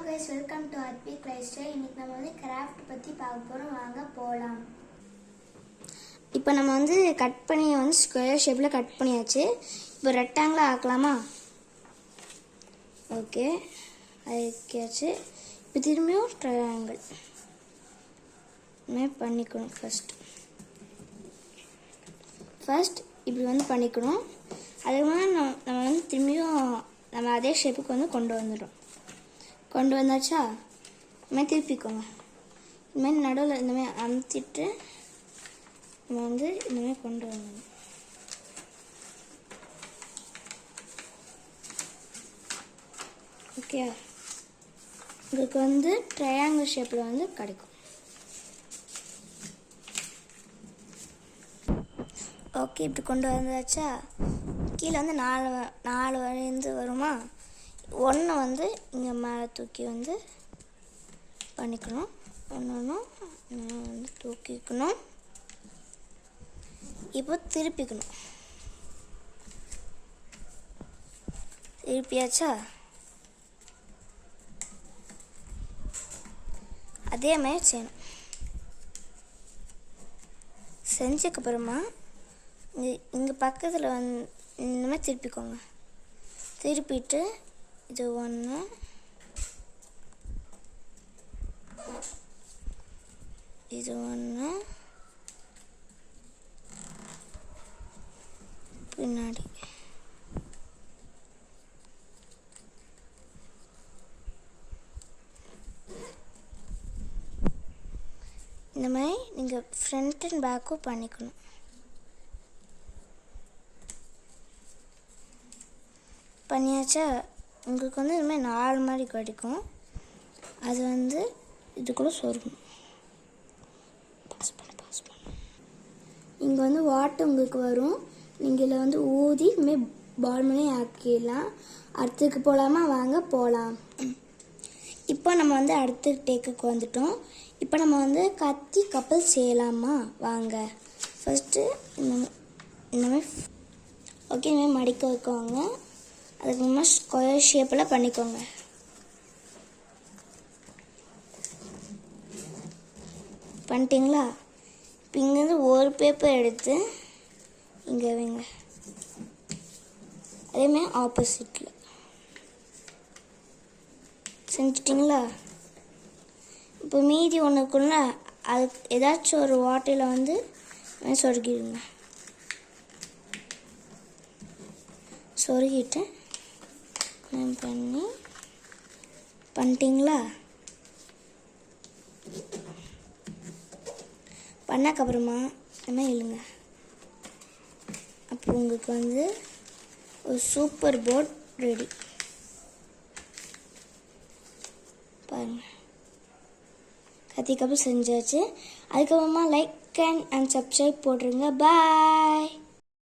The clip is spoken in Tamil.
guys, welcome to Arpik Lifestyle. இன்னைக்கு நம்ம வந்து கிராஃப்ட் பத்தி பார்க்க போறோம். வாங்க போலாம். இப்போ நம்ம வந்து கட் பண்ணி வந்து ஸ்கொயர் ஷேப்ல கட் பண்ணியாச்சு. இப்போ ரெக்டாங்கிளா ஆக்கலாமா? ஓகே. ஆக்கியாச்சு. இப்போ திரும்பியும் ட்ரையாங்கிள் மேப் பண்ணிக்கணும் ஃபர்ஸ்ட் இப்படி வந்து பண்ணிக்கணும். அதுக்கு நம்ம வந்து திரும்பியும் நம்ம அதே ஷேப்புக்கு வந்து கொண்டு வந்தாச்சா இனிமேல் திருப்பிக்கோங்க. இனிமேல் நடுவில் இந்தமாதிரி அமுத்திட்டு நம்ம வந்து இந்தமாதிரி கொண்டு வரணும். ஓகே, உங்களுக்கு வந்து ட்ரையாங்கிள் ஷேப்பில் வந்து கிடைக்கும். ஓகே, இப்படி கொண்டு வந்தாச்சா கீழே வந்து நாலு வரைந்து வருமா. ஒன்று வந்து இங்கே மேலே தூக்கி வந்து பண்ணிக்கணும். ஒன்று வந்து தூக்கிக்கணும். இப்போ திருப்பியாச்சா அதே மாதிரி செய்யணும். செஞ்சதுக்கப்புறமா இங்கே பக்கத்தில் வந்து இந்த மாதிரி திருப்பிக்கோங்க. திருப்பிட்டு இது ஒன்று, இது ஒன்று, பின்னாடி இந்த மாதிரி நீங்கள் ஃப்ரண்ட் அண்ட் பேக்கும் பண்ணிக்கணும். பண்ணியாச்சா உங்களுக்கு வந்து இதுமாதிரி 4 மாதிரி கிடைக்கும். அது வந்து இதுக்குள்ளே சொருகணும். இங்கே வந்து வாட்டர் உங்களுக்கு வரும். நீங்கள் இதில் வந்து ஊதி இதுமாதிரி பால் பண்ணி ஆக்கிடலாம். அடுத்துக்கு போகலாமா? வாங்க போகலாம். இப்போ நம்ம வந்து அடுத்த டேக்குக்கு வந்துட்டோம். இப்போ நம்ம வந்து கத்தி கப்பல் செய்யலாமா? வாங்க. ஃபஸ்ட்டு இந்தமாதிரி ஓகே, இந்தமாதிரி மடிக்க வைக்கோங்க. அதுக்கு ஸ்கொயர் ஷேப்பில் பண்ணிக்கோங்க. பண்ணிட்டீங்களா? இப்போ இங்கேருந்து ஒரு பேப்பர் எடுத்து இங்கே வைங்க. அதேமாதிரி ஆப்போசிட்டில் செஞ்சிட்டிங்களா? இப்போ மீதி ஒன்றுக்குள்ள அது ஏதாச்சும் ஒரு வாட்டையில் வந்து சொருகிடுங்க. சொருகிட்டு பண்ணிட்டீங்களா? பண்ணக்கப்புறமா நம்ம இழுங்க. அப்புறம் உங்களுக்கு வந்து ஒரு சூப்பர் போர்ட் ரெடி. பாருங்க, கத்தி கப்பல் செஞ்சாச்சு. அதுக்கப்புறமா லைக் அண்ட் சப்ஸ்கிரைப் போட்டுருங்க. பாய்.